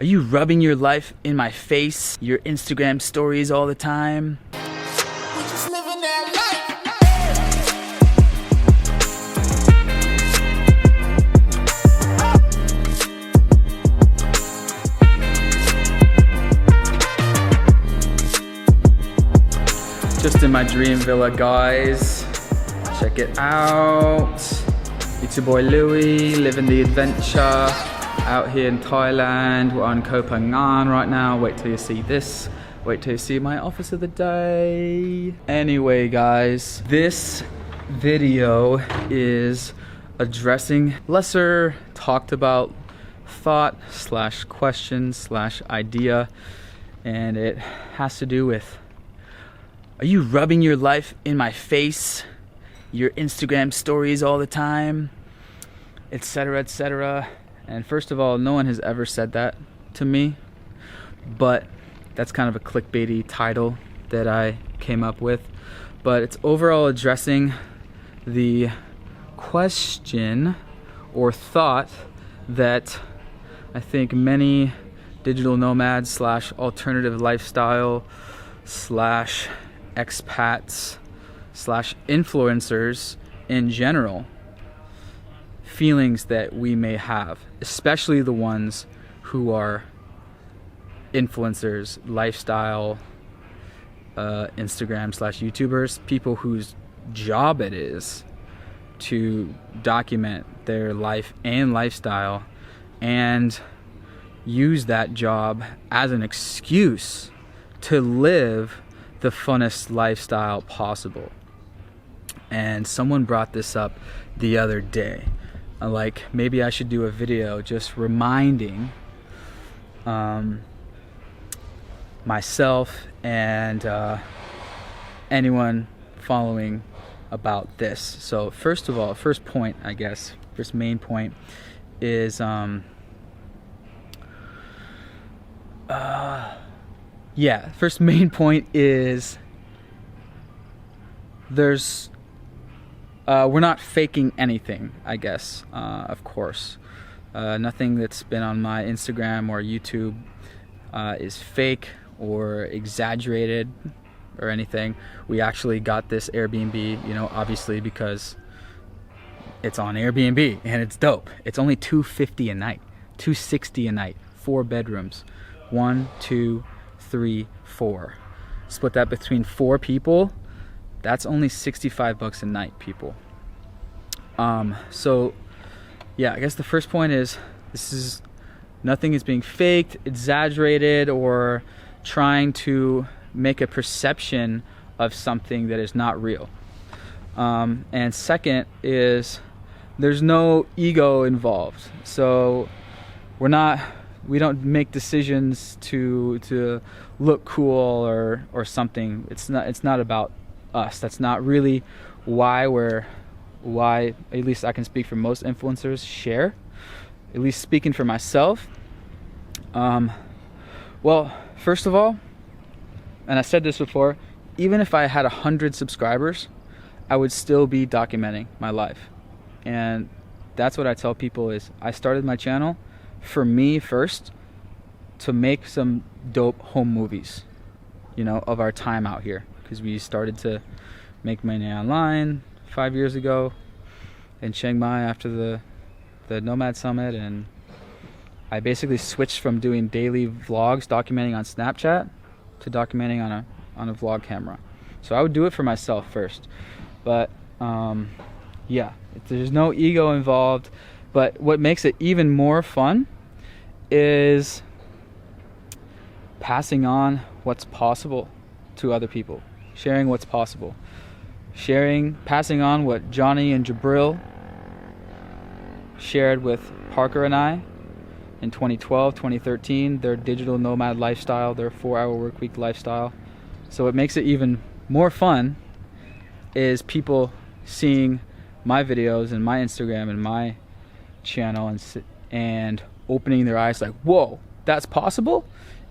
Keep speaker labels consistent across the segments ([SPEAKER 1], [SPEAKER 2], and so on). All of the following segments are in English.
[SPEAKER 1] Are you rubbing your life in my face? Your Instagram stories all the time?
[SPEAKER 2] We just living that life.
[SPEAKER 1] Just in my dream villa, guys. Check it out. It's your boy Louis, living the adventure out here in Thailand. We're on Koh Phangan right now. Wait till you see this. Wait till you see my office of the day. Anyway, guys, this video is addressing lesser talked about thought slash question slash idea, and it has to do with, are you rubbing your life in my face? Your Instagram stories all the time, etc., etc. And first of all, no one has ever said that to me, but that's kind of a clickbaity title that I came up with. But it's overall addressing the question or thought that I think many digital nomads slash alternative lifestyle slash expats slash influencers in general, feelings that we may have, especially the ones who are influencers, lifestyle, Instagram slash YouTubers, people whose job it is to document their life and lifestyle and use that job as an excuse to live the funnest lifestyle possible. And someone brought this up the other day. Like, maybe I should do a video just reminding myself and anyone following about this. So first of all, first point, I guess, first main point is first main point is we're not faking anything, I guess, of course. Nothing that's been on my Instagram or YouTube is fake or exaggerated or anything. We actually got this Airbnb, obviously because it's on Airbnb and it's dope. It's only $250 a night, $260 a night, 4 bedrooms, 1, 2, 3, 4. Split that between 4 people. That's only $65 a night, people. So yeah, I guess the first point is nothing is being faked, exaggerated, or trying to make a perception of something that is not real. And second is there's no ego involved. So we don't make decisions to look cool or something. It's not about us. That's not really why at least I can speak for most influencers share. At least speaking for myself. Well, first of all, and I said this before, even if I had 100 subscribers, I would still be documenting my life. And that's what I tell people is I started my channel for me first, to make some dope home movies, of our time out here. Because we started to make money online 5 years ago in Chiang Mai after the Nomad Summit, and I basically switched from doing daily vlogs documenting on Snapchat to documenting on a vlog camera. So I would do it for myself first, but yeah, there's no ego involved. But what makes it even more fun is passing on what's possible to other people, sharing what's possible, passing on what Johnny and Jabril shared with Parker and I in 2012, 2013, their digital nomad lifestyle, their 4-hour work week lifestyle. So what makes it even more fun is people seeing my videos and my Instagram and my channel and opening their eyes like, whoa, that's possible?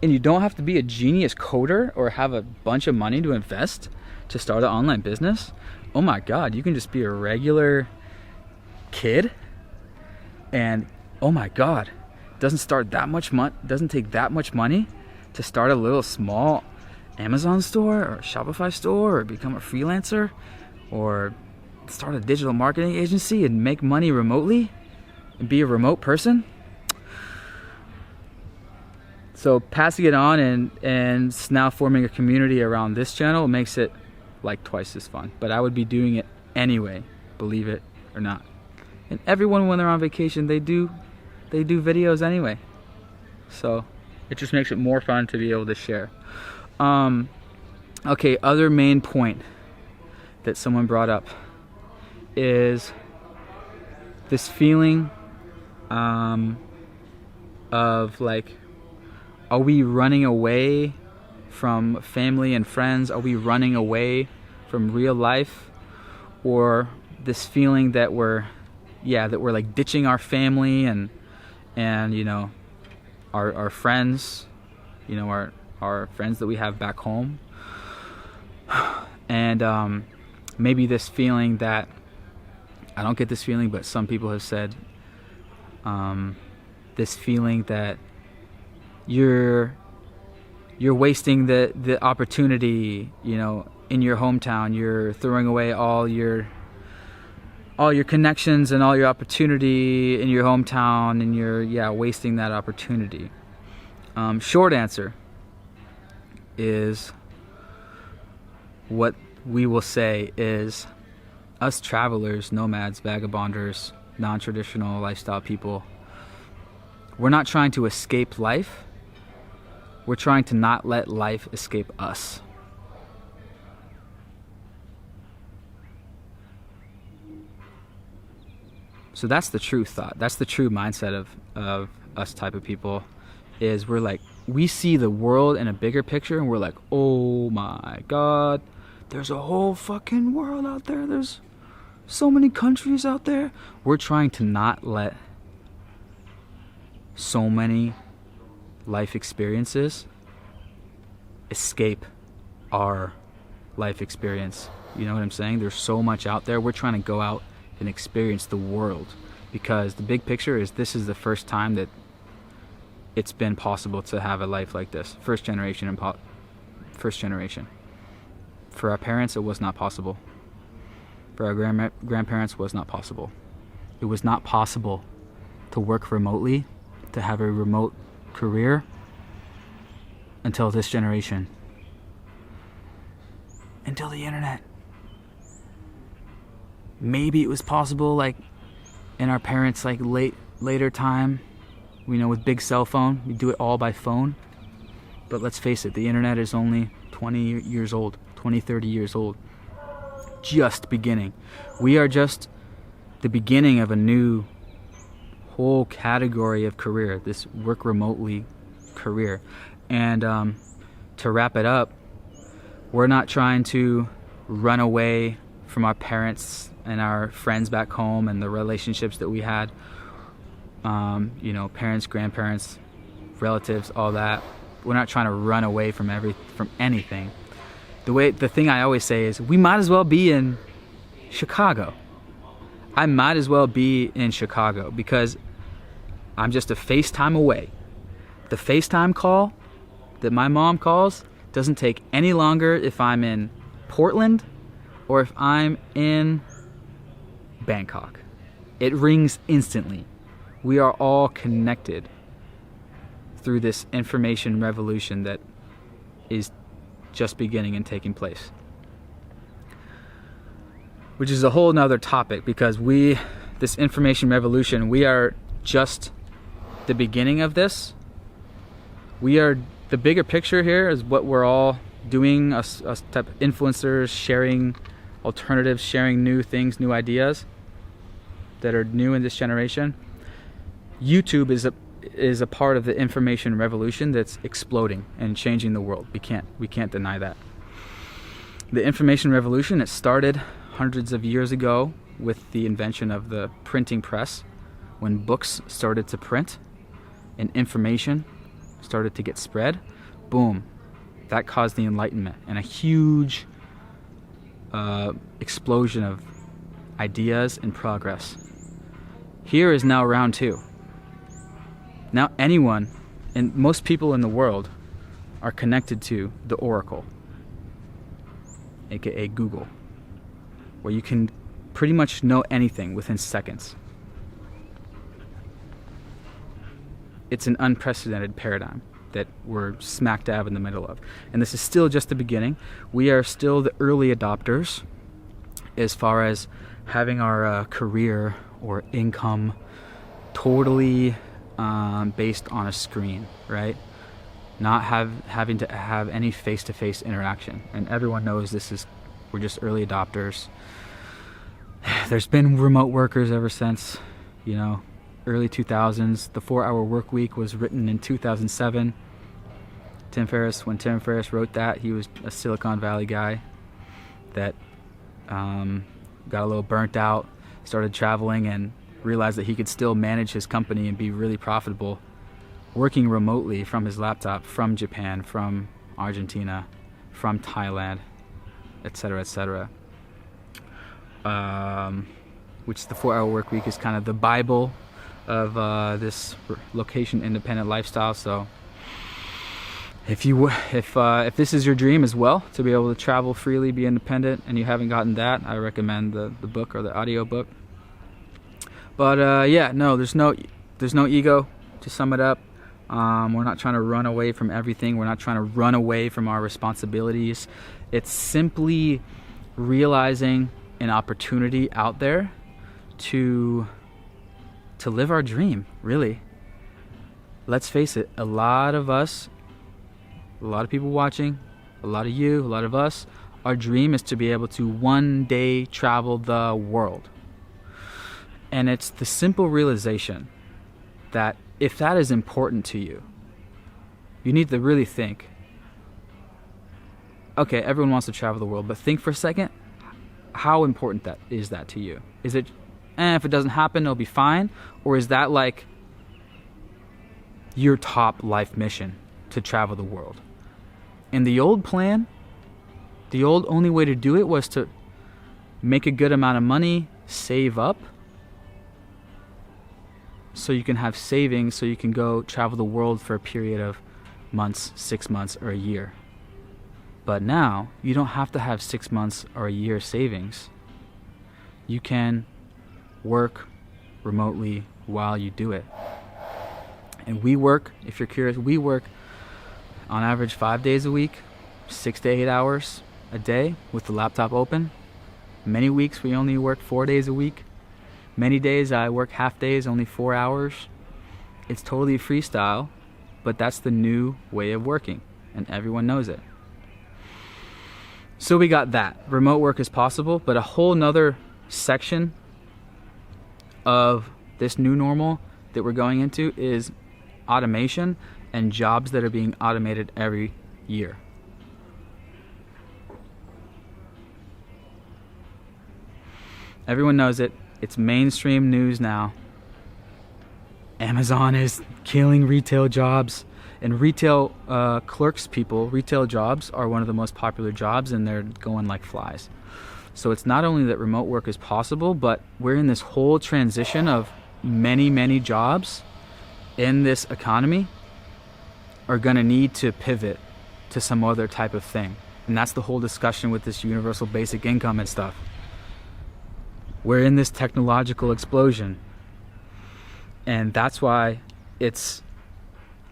[SPEAKER 1] And you don't have to be a genius coder or have a bunch of money to invest to start an online business. Oh my God, you can just be a regular kid and oh my God, doesn't take that much money to start a little small Amazon store or Shopify store, or become a freelancer, or start a digital marketing agency and make money remotely and be a remote person. So passing it on and now forming a community around this channel makes it like twice as fun. But I would be doing it anyway, believe it or not. And everyone, when they're on vacation, they do videos anyway. So it just makes it more fun to be able to share. Okay, other main point that someone brought up is this feeling of like, are we running away from family and friends? Are we running away from real life? Or this feeling that we're like ditching our family and you know, our friends, you know, our friends that we have back home. And maybe this feeling that, I don't get this feeling, but some people have said this feeling that you're wasting the opportunity, you know, in your hometown. You're throwing away all your connections and all your opportunity in your hometown, and you're wasting that opportunity. Short answer is, what we will say is, us travelers, nomads, vagabonders, non-traditional lifestyle people, we're not trying to escape life. We're trying to not let life escape us. So that's the true thought. That's the true mindset of us type of people, is we're like, we see the world in a bigger picture and we're like, oh my God, there's a whole fucking world out there. There's so many countries out there. We're trying to not let so many life experiences escape our life experience. You know what I'm saying? There's so much out there. We're trying to go out and experience the world, because the big picture is, this is the first time that it's been possible to have a life like this. First generation. For our parents, it was not possible. For our grandparents, it was not possible. It was not possible to work remotely, to have a remote career, until this generation. Until the internet. Maybe it was possible like in our parents' like later time, you know, with big cell phone, we do it all by phone. But let's face it, the internet is only 20 years old, 20, 30 years old. Just beginning. We are just the beginning of a new whole category of career, this work remotely career. And to wrap it up, we're not trying to run away from our parents and our friends back home and the relationships that we had, you know, parents, grandparents, relatives, all that. We're not trying to run away from anything. The thing I always say is, we might as well be in Chicago. I might as well be in Chicago, because I'm just a FaceTime away. The FaceTime call that my mom calls doesn't take any longer if I'm in Portland or if I'm in Bangkok. It rings instantly. We are all connected through this information revolution that is just beginning and taking place. Which is a whole nother topic, because this information revolution, we are just the beginning of this. The bigger picture here is what we're all doing, us type of influencers, sharing alternatives, sharing new things, new ideas that are new in this generation. YouTube is a part of the information revolution that's exploding and changing the world. We can't deny that. The information revolution, it started hundreds of years ago with the invention of the printing press, when books started to print and information started to get spread. Boom, that caused the Enlightenment and a huge explosion of ideas and progress. Here is now round two. Now anyone, and most people in the world, are connected to the Oracle, aka Google, where you can pretty much know anything within seconds. It's an unprecedented paradigm that we're smack dab in the middle of. And this is still just the beginning. We are still the early adopters as far as having our career or income totally based on a screen, right? Not having to have any face-to-face interaction. And everyone knows we're just early adopters. There's been remote workers ever since, early 2000s. The 4-hour work week was written in 2007. When Tim Ferriss wrote that, he was a Silicon Valley guy that got a little burnt out, started traveling, and realized that he could still manage his company and be really profitable working remotely from his laptop, from Japan, from Argentina, from Thailand, etc., etc. Which the 4-hour work week is kind of the Bible of this location independent lifestyle. So if this is your dream as well, to be able to travel freely, be independent, and you haven't gotten that, I recommend the book or the audio book. But there's no ego. To sum it up, we're not trying to run away from everything. We're not trying to run away from our responsibilities. It's simply realizing an opportunity out there to live our dream, really. Let's face it, a lot of us, a lot of people watching, a lot of you, a lot of us, our dream is to be able to one day travel the world. And it's the simple realization that if that is important to you, you need to really think, okay, everyone wants to travel the world, but think for a second, how important that is to you? Is it, if it doesn't happen, it'll be fine? Or is that like your top life mission, to travel the world? And the old plan, the old only way to do it was to make a good amount of money, save up, so you can have savings, so you can go travel the world for a period of months, 6 months, or a year. But now, you don't have to have 6 months or a year savings. You can work remotely while you do it. And we work, if you're curious, we work on average 5 days a week, 6 to 8 hours a day with the laptop open. Many weeks we only work 4 days a week. Many days I work half days, only 4 hours. It's totally freestyle, but that's the new way of working, and everyone knows it. So we got that. Remote work is possible, but a whole nother section of this new normal that we're going into is automation and jobs that are being automated every year. Everyone knows it. It's mainstream news now. Amazon is killing retail jobs, and retail retail jobs are one of the most popular jobs, and they're going like flies. So it's not only that remote work is possible, but we're in this whole transition of many jobs in this economy are going to need to pivot to some other type of thing. And that's the whole discussion with this universal basic income and stuff. We're in this technological explosion. And that's why it's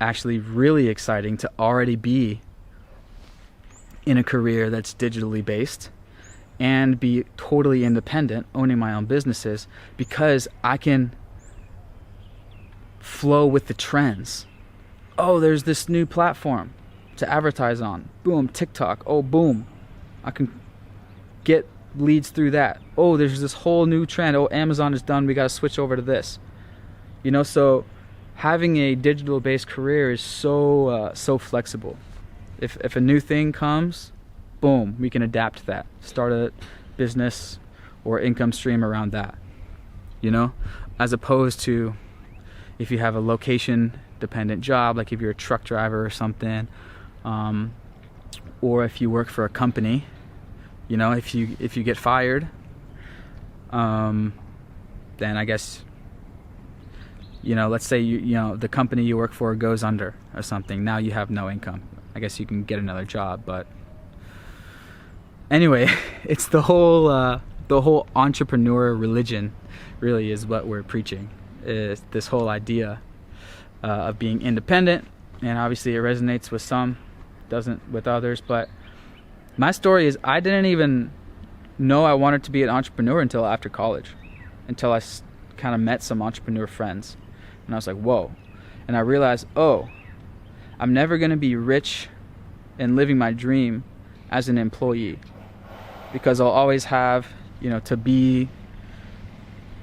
[SPEAKER 1] actually really exciting to already be in a career that's digitally based and be totally independent, owning my own businesses, because I can flow with the trends. Oh, there's this new platform to advertise on. Boom, TikTok. Oh, boom. I can get leads through that. Oh, there's this whole new trend. Oh, Amazon is done. We got to switch over to this. So having a digital based career is so flexible. If a new thing comes, boom, we can adapt to that. Start a business or income stream around that. As opposed to if you have a location dependent job, like if you're a truck driver or something, or if you work for a company, if you get fired, then I guess you know, let's say you know the company you work for goes under or something. Now you have no income. I guess you can get another job, but anyway, it's the whole entrepreneur religion really is what we're preaching, is this whole idea of being independent. And obviously it resonates with some, doesn't with others. But my story is I didn't even know I wanted to be an entrepreneur until after college, until I kind of met some entrepreneur friends, and I was like, whoa. And I realized, oh, I'm never going to be rich and living my dream as an employee, because I'll always have, you know, to be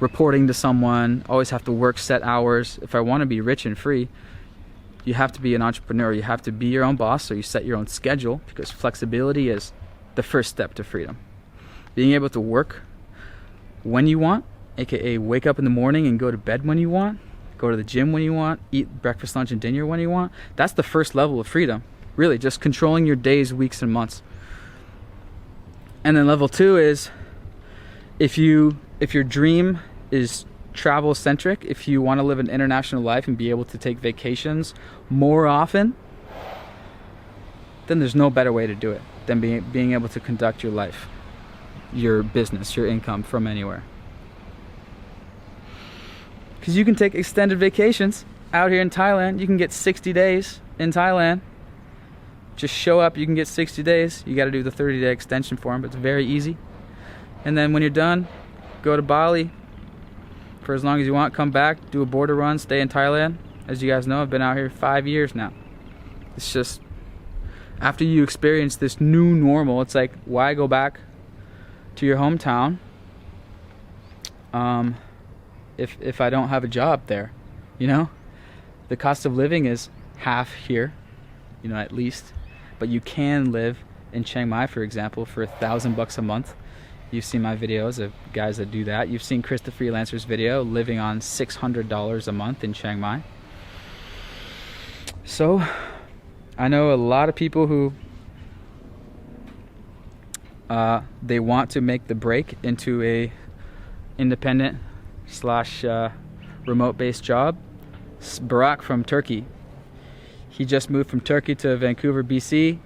[SPEAKER 1] reporting to someone, always have to work set hours. If I want to be rich and free, you have to be an entrepreneur. You have to be your own boss, so you set your own schedule, because flexibility is the first step to freedom. Being able to work when you want, aka wake up in the morning and go to bed when you want, go to the gym when you want, eat breakfast, lunch, and dinner when you want. That's the first level of freedom. Really, just controlling your days, weeks, and months. And then level 2 is if your dream is travel centric, if you want to live an international life and be able to take vacations more often, then there's no better way to do it than being able to conduct your life, your business, your income from anywhere. Because you can take extended vacations out here in Thailand. You can get 60 days in Thailand. Just show up, you can get 60 days. You got to do the 30-day extension for them, but it's very easy. And then when you're done, go to Bali for as long as you want, come back, do a border run, stay in Thailand. As you guys know, I've been out here 5 years now. It's just, after you experience this new normal, it's like, why go back to your hometown if I don't have a job there? You know, the cost of living is half here, you know, at least. But you can live in Chiang Mai, for example, for $1,000 a month. You've seen my videos of guys that do that. You've seen Chris the Freelancer's video living on $600 a month in Chiang Mai. So I know a lot of people who they want to make the break into a independent / remote based job. Barack from Turkey, he just moved from Turkey to Vancouver, BC,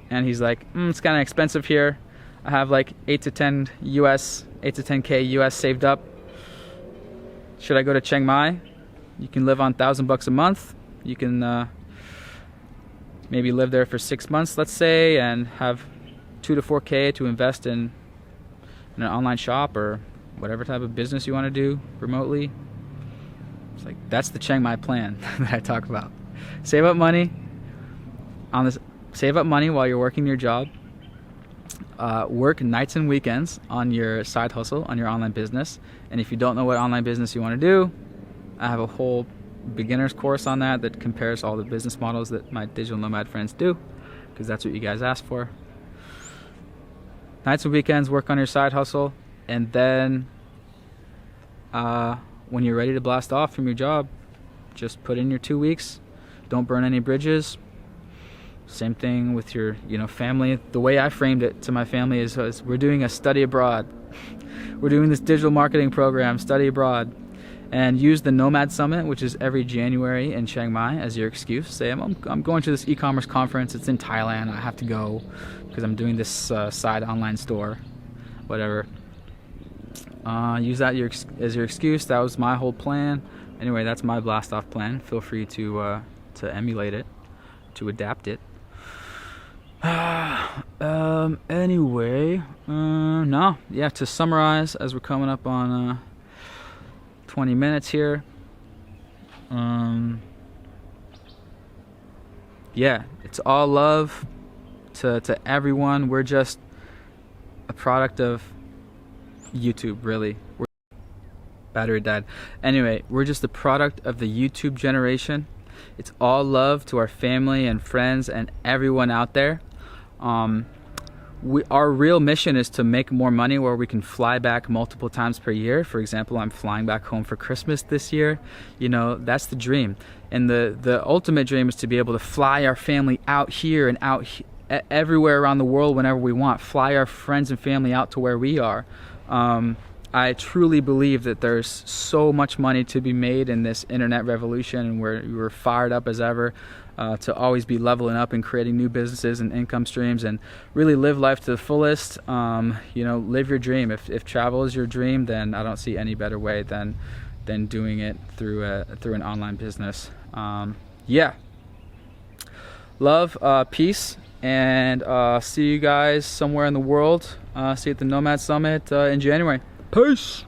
[SPEAKER 1] and he's like, it's kind of expensive here. I have like 8 to 10K US saved up. Should I go to Chiang Mai? You can live on $1,000 a month. You can maybe live there for 6 months, let's say, and have 2 to 4K to invest in an online shop or whatever type of business you want to do remotely. It's like, that's the Chiang Mai plan that I talk about. Save up money while you're working your job. Work nights and weekends on your side hustle, on your online business. And if you don't know what online business you want to do, I have a whole beginner's course on that compares all the business models that my digital nomad friends do, because that's what you guys asked for. Nights and weekends, work on your side hustle, and then when you're ready to blast off from your job, just put in your 2 weeks. Don't burn any bridges. Same thing with your, family. The way I framed it to my family is we're doing a study abroad. We're doing this digital marketing program, study abroad, and use the Nomad Summit, which is every January in Chiang Mai, as your excuse. Say, I'm going to this e-commerce conference. It's in Thailand. I have to go because I'm doing this side online store, whatever. Use that as your excuse. That was my whole plan. Anyway, that's my blast off plan. Feel free to emulate it, to adapt it. To summarize, as we're coming up on 20 minutes here, it's all love to everyone. We're just a product of YouTube, really. Battery died. Anyway, we're just a product of the YouTube generation. It's all love to our family and friends and everyone out there. Our real mission is to make more money where we can fly back multiple times per year. For example, I'm flying back home for Christmas this year. That's the dream. And the ultimate dream is to be able to fly our family out here and everywhere around the world whenever we want. Fly our friends and family out to where we are. I truly believe that there's so much money to be made in this internet revolution, and we're fired up as ever to always be leveling up and creating new businesses and income streams, and really live life to the fullest. You know, live your dream. If travel is your dream, then I don't see any better way than doing it through an online business. Yeah. Love, peace, and see you guys somewhere in the world. See you at the Nomad Summit in January. Peace!